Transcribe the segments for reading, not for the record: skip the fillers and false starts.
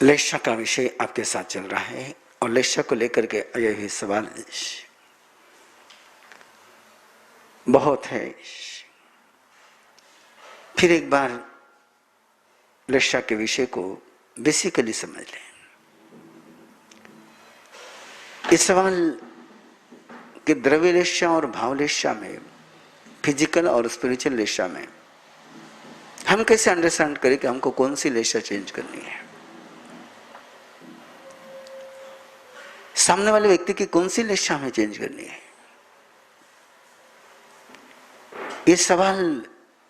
लेशा का विषय आपके साथ चल रहा है और लेशा को लेकर के यही सवाल बहुत है। फिर एक बार लेशा के विषय को बेसिकली समझ लें। इस सवाल के द्रव्य लेशा और भाव लेशा में, फिजिकल और स्पिरिचुअल लेशा में हम कैसे अंडरस्टैंड करें कि हमको कौन सी लेशा चेंज करनी है, सामने वाले व्यक्ति की कौन सी लेशा हमें चेंज करनी है। ये सवाल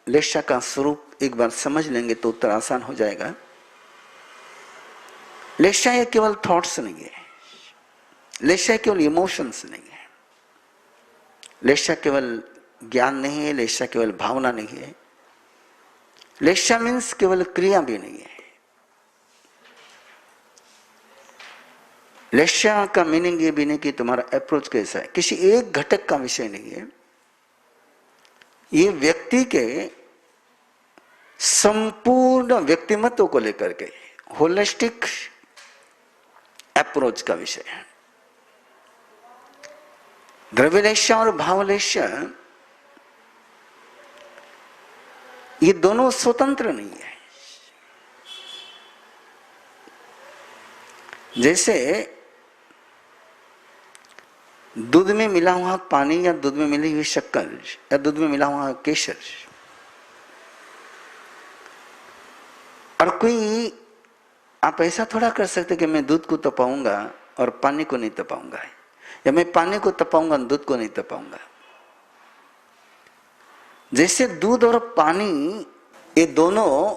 लेशा का स्वरूप एक बार समझ लेंगे तो उत्तर आसान हो जाएगा। लेशा ये केवल थॉट्स नहीं है, लेशा केवल इमोशंस नहीं है, लेशा केवल ज्ञान नहीं है, लेशा केवल भावना नहीं है, लेशा मीन्स केवल क्रिया भी नहीं है। लेशा का मीनिंग ये भी नहीं कि तुम्हारा अप्रोच कैसा है, किसी एक घटक का विषय नहीं है, ये व्यक्ति के संपूर्ण व्यक्तिमत्व को लेकर के होलिस्टिक अप्रोच का विषय है। द्रव्यलेशा और भावलेशा ये दोनों स्वतंत्र नहीं है। जैसे दूध में मिला हुआ पानी या दूध में मिली हुई शक्कर या दूध में मिला हुआ केसर, और कोई आप ऐसा थोड़ा कर सकते कि मैं दूध को तपाऊंगा और पानी को नहीं तपाऊंगा, या मैं पानी को तपाऊंगा और दूध को नहीं तपाऊंगा। जैसे दूध और पानी ये दोनों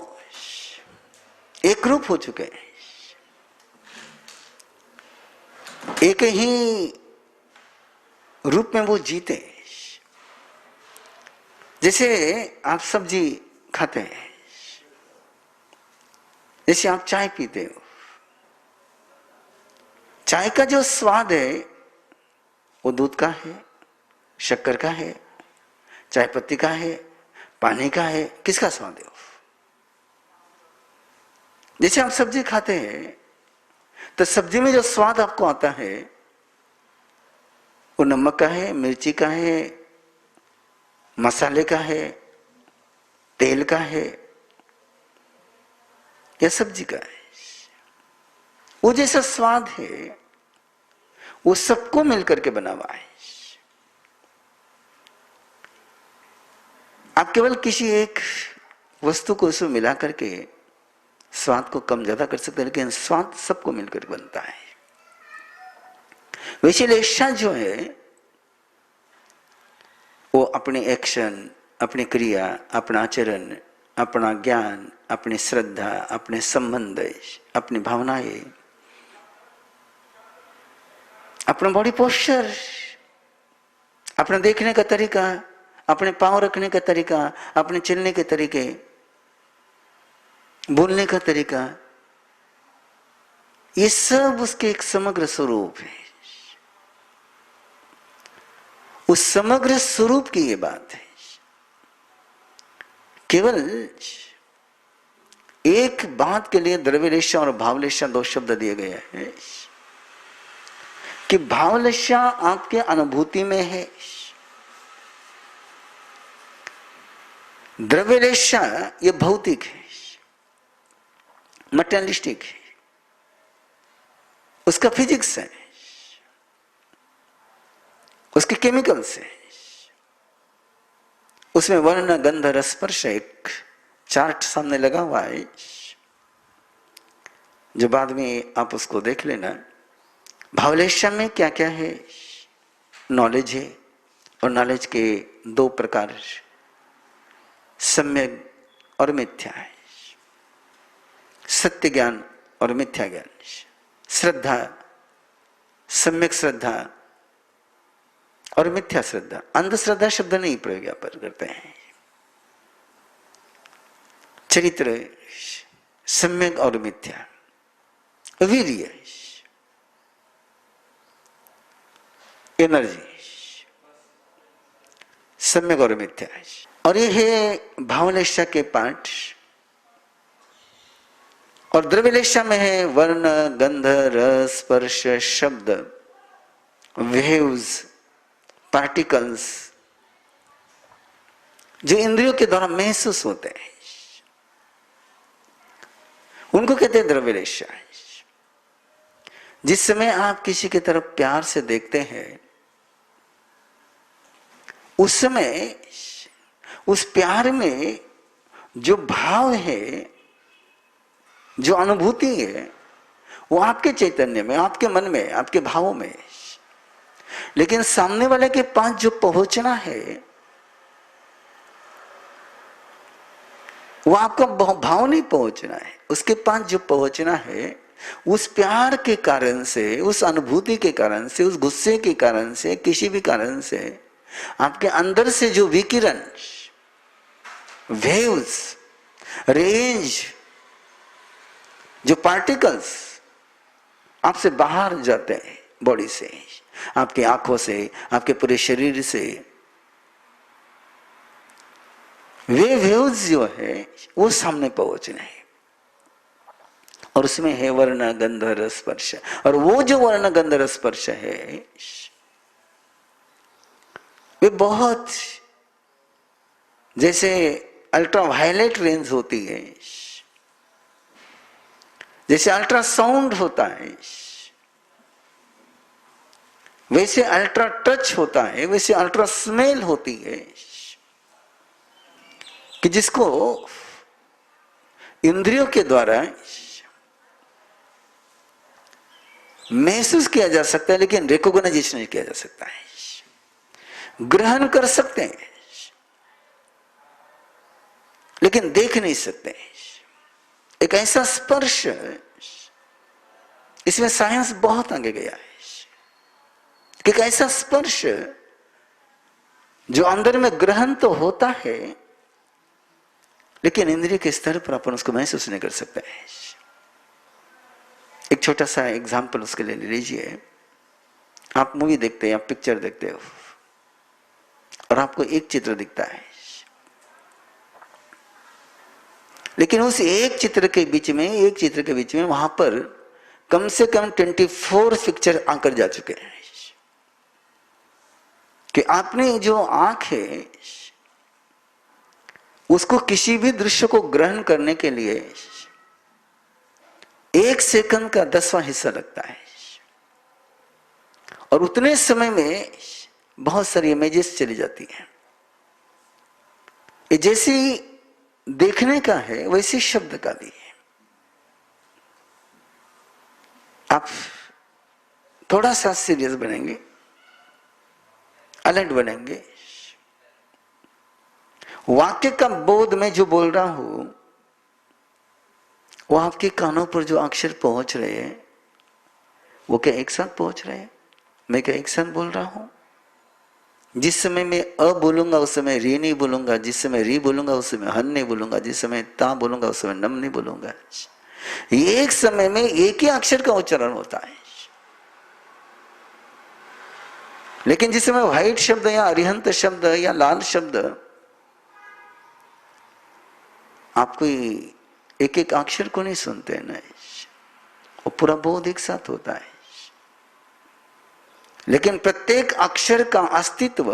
एक रूप हो चुके हैं, एक ही रूप में वो जीते। जैसे आप सब्जी खाते हैं, जैसे आप चाय पीते हो, चाय का जो स्वाद है वो दूध का है, शक्कर का है, चाय पत्ती का है, पानी का है, किसका स्वाद है? जैसे आप सब्जी खाते हैं तो सब्जी में जो स्वाद आपको आता है वो नमक का है, मिर्ची का है, मसाले का है, तेल का है या सब्जी का है। वो जैसा स्वाद है वो सबको मिलकर के बना हुआ है। आप केवल किसी एक वस्तु को उसमें मिला करके स्वाद को कम ज्यादा कर सकते हैं, लेकिन स्वाद सबको मिलकर बनता है। वैसे लेशा जो है वो अपने एक्शन, अपनी क्रिया, अपना आचरण, अपना ज्ञान, अपनी श्रद्धा, अपने संबंध, अपनी भावनाएं, अपना बॉडी पोस्चर, अपना देखने का तरीका, अपने पांव रखने का तरीका, अपने चलने के तरीके, बोलने का तरीका, ये सब उसके एक समग्र स्वरूप है। उस समग्र स्वरूप की ये बात है। केवल एक बात के लिए द्रव्यलेशा और भावलेशा दो शब्द दिए गए हैं कि भावलेशा आपके अनुभूति में है, द्रव्यलेशा ये भौतिक है, मटेरियलिस्टिक है, उसका फिजिक्स है, उसके केमिकल्स है, उसमें वर्ण गंध रस स्पर्श एक चार्ट सामने लगा हुआ है जो बाद में आप उसको देख लेना। भावलेशा में क्या क्या है? नॉलेज है, और नॉलेज के दो प्रकार, सम्यक और मिथ्या है, सत्य ज्ञान और मिथ्या ज्ञान। श्रद्धा, सम्यक श्रद्धा और मिथ्या श्रद्धा। अंधश्रद्धा शब्द नहीं प्रयोग यहाँ पर करते हैं। चरित्र, सम्यक और मिथ्या। वीर्य, एनर्जी, सम्यक और मिथ्या। और ये है भावलेशा के पार्ट। और द्रव्यलेशा में है वर्ण, गंध, रस, स्पर्श, शब्द, वेव्स, पार्टिकल्स, जो इंद्रियों के द्वारा महसूस होते हैं, उनको कहते हैं द्रव्यलेशा। जिस समय आप किसी की तरफ प्यार से देखते हैं, उस समय उस प्यार में जो भाव है, जो अनुभूति है, वो आपके चैतन्य में, आपके मन में, आपके भावों में। लेकिन सामने वाले के पास जो पहुंचना है, वो आपका भाव नहीं पहुंचना है, उसके पास जो पहुंचना है, उस प्यार के कारण से, उस अनुभूति के कारण से, उस गुस्से के कारण से, किसी भी कारण से आपके अंदर से जो विकिरण, वेव्स, रेंज, जो पार्टिकल्स आपसे बाहर जाते हैं, बॉडी से, आपकी आंखों से, आपके पूरे शरीर से, वे वेव्स जो है वो सामने पहुंचने हैं। और उसमें है वर्ण, गंध, रस, स्पर्श। और वो जो वर्ण, गंध, रस, स्पर्श है, वे बहुत जैसे अल्ट्रावायलेट रेंज होती है, जैसे अल्ट्रासाउंड होता है, वैसे अल्ट्रा टच होता है, वैसे अल्ट्रा स्मेल होती है, कि जिसको इंद्रियों के द्वारा महसूस किया जा सकता है, लेकिन रिकॉग्नाइजेशन नहीं किया जा सकता है। ग्रहण कर सकते हैं लेकिन देख नहीं सकते। एक ऐसा स्पर्श, इसमें साइंस बहुत आगे गया है, कि एक ऐसा स्पर्श जो अंदर में ग्रहण तो होता है, लेकिन इंद्रिय के स्तर पर अपन उसको महसूस नहीं कर सकते हैं। एक छोटा सा एग्जाम्पल उसके लिए ले लीजिए। आप मूवी देखते हैं, आप पिक्चर देखते हो, और आपको एक चित्र दिखता है, लेकिन उस एक चित्र के बीच में वहां पर कम से कम 24 पिक्चर आकर जा चुके हैं, कि आपने जो आंख है उसको किसी भी दृश्य को ग्रहण करने के लिए 1 सेकंड का 10वां हिस्सा लगता है, और उतने समय में बहुत सारी इमेजेस चली जाती हैं। ये जैसी देखने का है, वैसी शब्द का भी है। आप थोड़ा सा सीरियस बनेंगे, अलर्ट बनेंगे, वाक्य का बोध में जो बोल रहा हूं, वो आपके कानों पर जो अक्षर पहुंच रहे हैं, वो क्या एक साथ पहुंच रहे हैं? मैं क्या एक साथ बोल रहा हूं? जिस समय मैं अ बोलूंगा उस समय री नहीं बोलूंगा, जिस समय री बोलूंगा उस समय हन नहीं बोलूंगा, जिस समय ता बोलूंगा उस समय नम नहीं बोलूंगा। ये एक समय में एक ही अक्षर का उच्चारण होता है। लेकिन जिस समय व्हाइट शब्द या अरिहंत शब्द या लाल शब्द, आप कोई एक एक अक्षर को नहीं सुनते ना, वो पूरा बोध एक साथ होता है। लेकिन प्रत्येक अक्षर का अस्तित्व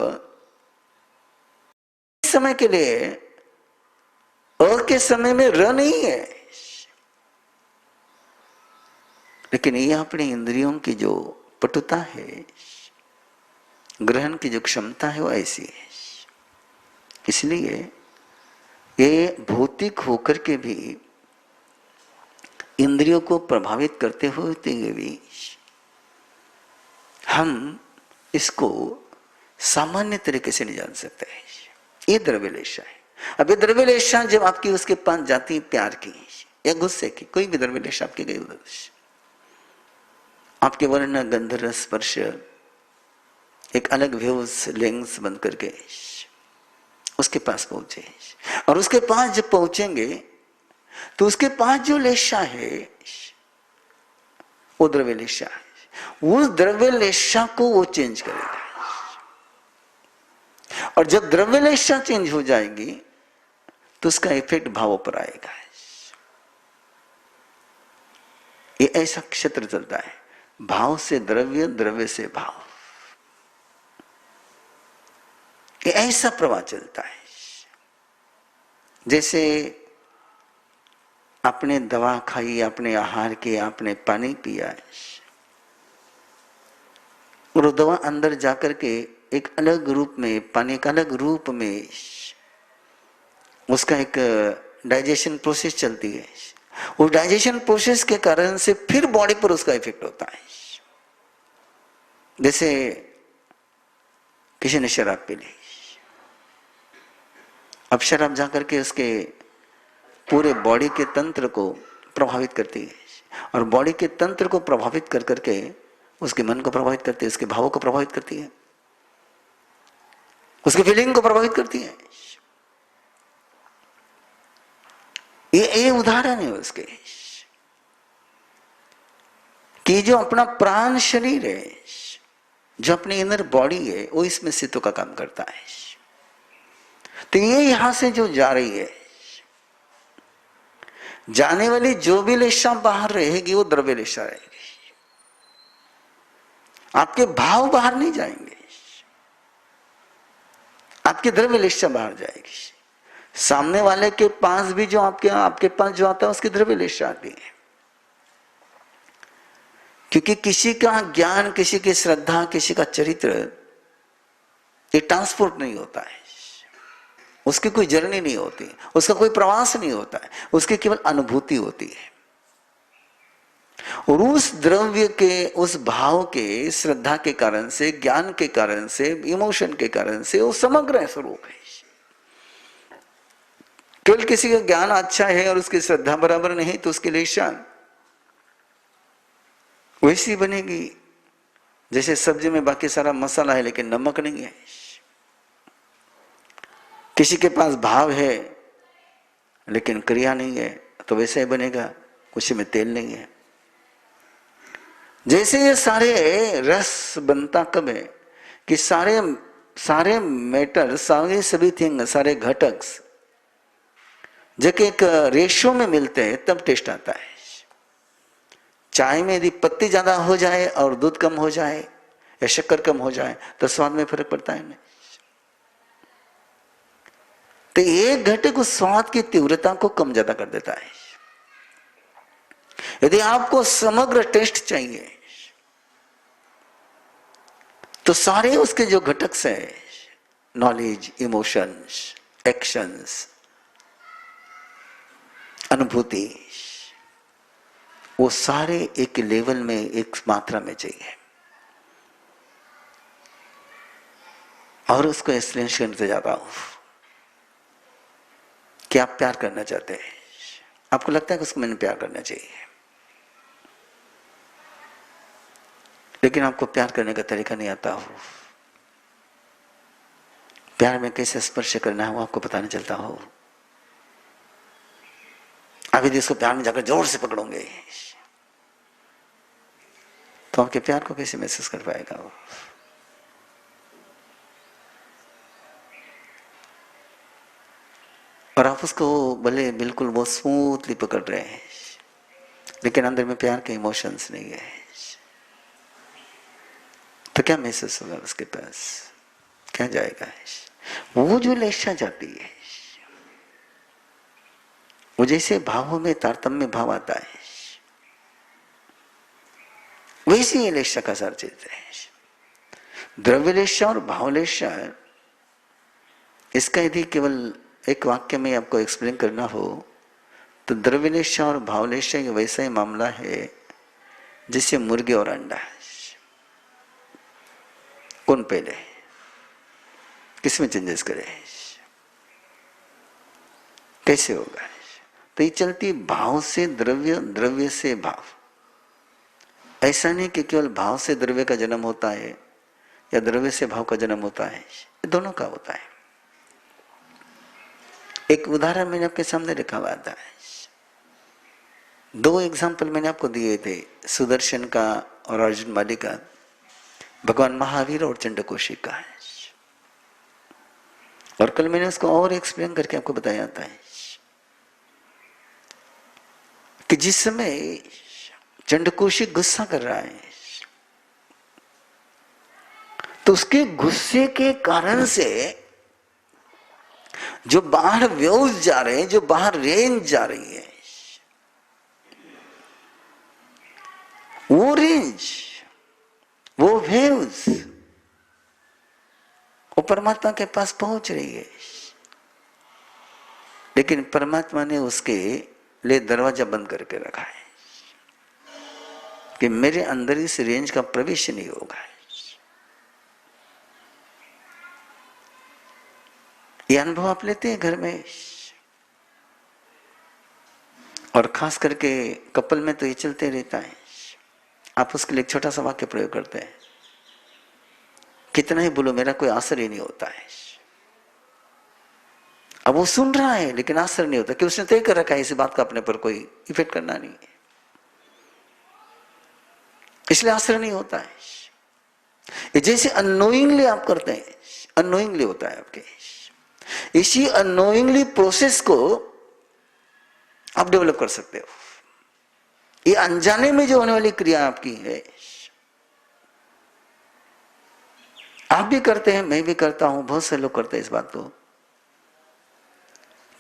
इस समय के लिए अ के समय में र नहीं है, लेकिन ये अपनी इंद्रियों की जो पटुता है, ग्रहण की जो क्षमता है, वो ऐसी है। इसलिए ये भौतिक होकर के भी इंद्रियों को प्रभावित करते हुए भी हम इसको सामान्य तरीके से नहीं जान सकते। ये द्रव्यलेशा है। अब ये द्रव्यलेशा जब आपकी उसके पास जाती है, प्यार की या गुस्से की, कोई भी द्रव्यलेशा आपकी गई उधर, आपके वर्ण, गंध, रस, स्पर्श एक अलग वेव्स, लेंस बंद करके उसके पास पहुंचे, और उसके पास जब पहुंचेंगे तो उसके पास जो लेशा है वो द्रव्यलेशा है। उस द्रव्यलेशा को वो चेंज करेगा, और जब द्रव्यलेशा चेंज हो जाएगी तो उसका इफेक्ट भावों पर आएगा। ये ऐसा क्षेत्र चलता है, भाव से द्रव्य, द्रव्य से भाव, ये ऐसा प्रवाह चलता है। जैसे आपने दवा खाई, आपने आहार किया, आपने पानी पिया है, और वो दवा अंदर जाकर के एक अलग रूप में, पानी का अलग रूप में उसका एक डाइजेशन प्रोसेस चलती है। उस डाइजेशन प्रोसेस के कारण से फिर बॉडी पर उसका इफेक्ट होता है। जैसे किसी ने शराब पी ली, अब शराब जाकर के उसके पूरे बॉडी के तंत्र को प्रभावित करती है, और बॉडी के तंत्र को प्रभावित कर करके उसके मन को प्रभावित करती है, उसके भावों को प्रभावित करती है, उसकी फीलिंग को प्रभावित करती है। ये उदाहरण है उसके, कि जो अपना प्राण शरीर है, जो अपनी इनर बॉडी है, वो इसमें सितों का काम करता है। तो ये यहां से जो जा रही है, जाने वाली जो भी लेशा बाहर रहेगी वो द्रव्य लेशा रहेगी। आपके भाव बाहर नहीं जाएंगे, आपकी द्रव्य लेशा बाहर जाएगी। सामने वाले के पास भी जो आपके पास जो आता है उसकी द्रव्य लेशा आती है। क्योंकि किसी का ज्ञान, किसी की श्रद्धा, किसी का चरित्र, ये ट्रांसपोर्ट नहीं होता है, उसकी कोई जर्नी नहीं होती, उसका कोई प्रवास नहीं होता है, उसकी केवल अनुभूति होती है। और उस द्रव्य के, उस भाव के, श्रद्धा के कारण से, ज्ञान के कारण से, इमोशन के कारण से वो समग्र स्वरूप है। केवल किसी का ज्ञान अच्छा है और उसकी श्रद्धा बराबर नहीं तो उसके लिए शान वैसी बनेगी जैसे सब्जी में बाकी सारा मसाला है लेकिन नमक नहीं है। किसी के पास भाव है लेकिन क्रिया नहीं है तो वैसा ही बनेगा, उसी में तेल नहीं है। जैसे ये सारे रस बनता कब है कि सारे मैटर, सारे सभी थिंग, सारे घटक जब एक रेशियो में मिलते हैं तब टेस्ट आता है। चाय में यदि पत्ती ज्यादा हो जाए और दूध कम हो जाए या शक्कर कम हो जाए तो स्वाद में फर्क पड़ता है नहीं। तो एक घटक उस स्वाद की तीव्रता को कम ज्यादा कर देता है। यदि आपको समग्र टेस्ट चाहिए तो सारे उसके जो घटक है, नॉलेज, इमोशंस, एक्शंस, अनुभूति, वो सारे एक लेवल में, एक मात्रा में चाहिए। और उसको एक्सप्लेनेशन करते जाता हूं कि आप प्यार करना चाहते हैं, आपको लगता है कि उसको मैंने प्यार करना चाहिए, लेकिन आपको प्यार करने का तरीका नहीं आता हो, प्यार में कैसे स्पर्श करना है वो आपको पता नहीं चलता हो। आप यदि इसको प्यार में जाकर जोर से पकड़ोगे तो आपके प्यार को कैसे महसूस कर पाएगा वो। और आप उसको भले बिल्कुल वो स्मूथली पकड़ रहे हैं लेकिन अंदर में प्यार के इमोशंस नहीं है, तो क्या महसूस होगा उसके पास, क्या जाएगा। वो जो लेशा जाती है, वो जैसे भावों में तारतम्य भाव आता है वैसे ही लेशा का सार चलता है। द्रव्य लेशा और भाव लेशा, इसका यदि केवल एक वाक्य में आपको एक्सप्लेन करना हो तो द्रव्य लेशा और भाव लेशा वैसा ही मामला है जैसे मुर्गी और अंडा, कौन पहले, किसमें चेंजेस करे, कैसे होगा। तो ये चलती भाव से द्रव्य, द्रव्य से भाव। ऐसा नहीं कि केवल भाव से द्रव्य का जन्म होता है या द्रव्य से भाव का जन्म होता है, दोनों का होता है। एक उदाहरण मैंने आपके सामने रखा हुआ था, दो एग्जाम्पल मैंने आपको दिए थे, सुदर्शन का और अर्जुन माली का, भगवान महावीर और चंडकोशी का। और कल मैंने उसको और एक्सप्लेन करके आपको बताया था कि जिस समय चंडकोशिक गुस्सा कर रहा है, तो उसके गुस्से के कारण से जो बाहर वेव्स जा रहे हैं, जो बाहर रेंज जा रही है, वो रेंज, वो वेव्स, वो परमात्मा के पास पहुंच रही है। लेकिन परमात्मा ने उसके लिए दरवाजा बंद करके रखा है कि मेरे अंदर इस रेंज का प्रवेश नहीं होगा। ये अनुभव आप लेते हैं घर में, और खास करके कपल में तो ये चलते रहता है। आप उसके लिए एक छोटा सा वाक्य प्रयोग करते हैं, कितना ही बोलो मेरा कोई असर ही नहीं होता है। अब वो सुन रहा है लेकिन असर नहीं होता कि उसने तय कर रखा है इसी बात का अपने पर कोई इफेक्ट करना नहीं है, इसलिए असर नहीं होता है। ये जैसे अननोइंगली आप करते हैं, अननोइंगली होता है आपके। इसी अननोइंगली प्रोसेस को आप डेवलप कर सकते हो। ये अनजाने में जो होने वाली क्रिया आपकी है, आप भी करते हैं, मैं भी करता हूं, बहुत से लोग करते हैं इस बात को,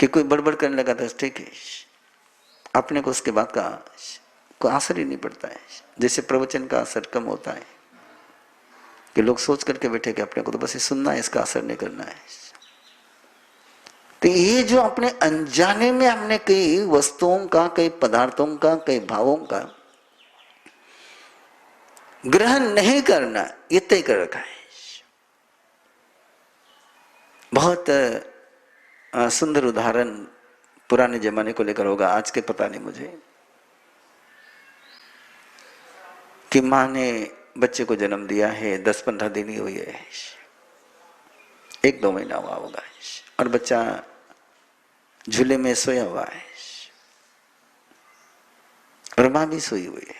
कि कोई बड़बड़ करने लगा था, ठीक है, अपने को उसके बाद का कोई असर ही नहीं पड़ता है। जैसे प्रवचन का असर कम होता है कि लोग सोच करके बैठे कि अपने को तो बस ये सुनना है, इसका असर नहीं करना है। तो ये जो अपने अनजाने में हमने कई वस्तुओं का, कई पदार्थों का, कई भावों का ग्रहण नहीं करना, ये तय कर रखा है। बहुत सुंदर उदाहरण पुराने जमाने को लेकर होगा, आज के पता नहीं मुझे, कि मां ने बच्चे को जन्म दिया है, 10-15 दिन ही हुई है, 1-2 महीना हुआ होगा, और बच्चा झूले में सोया हुआ है और मां भी सोई हुई है,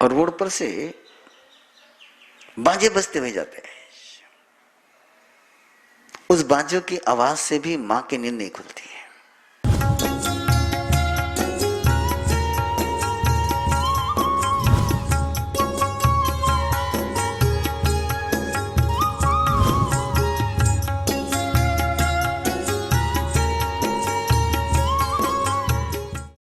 और रोड पर से बाजे बजते हुए जाते हैं। उस बाजों की आवाज से भी मां की नींद नहीं खुलती है।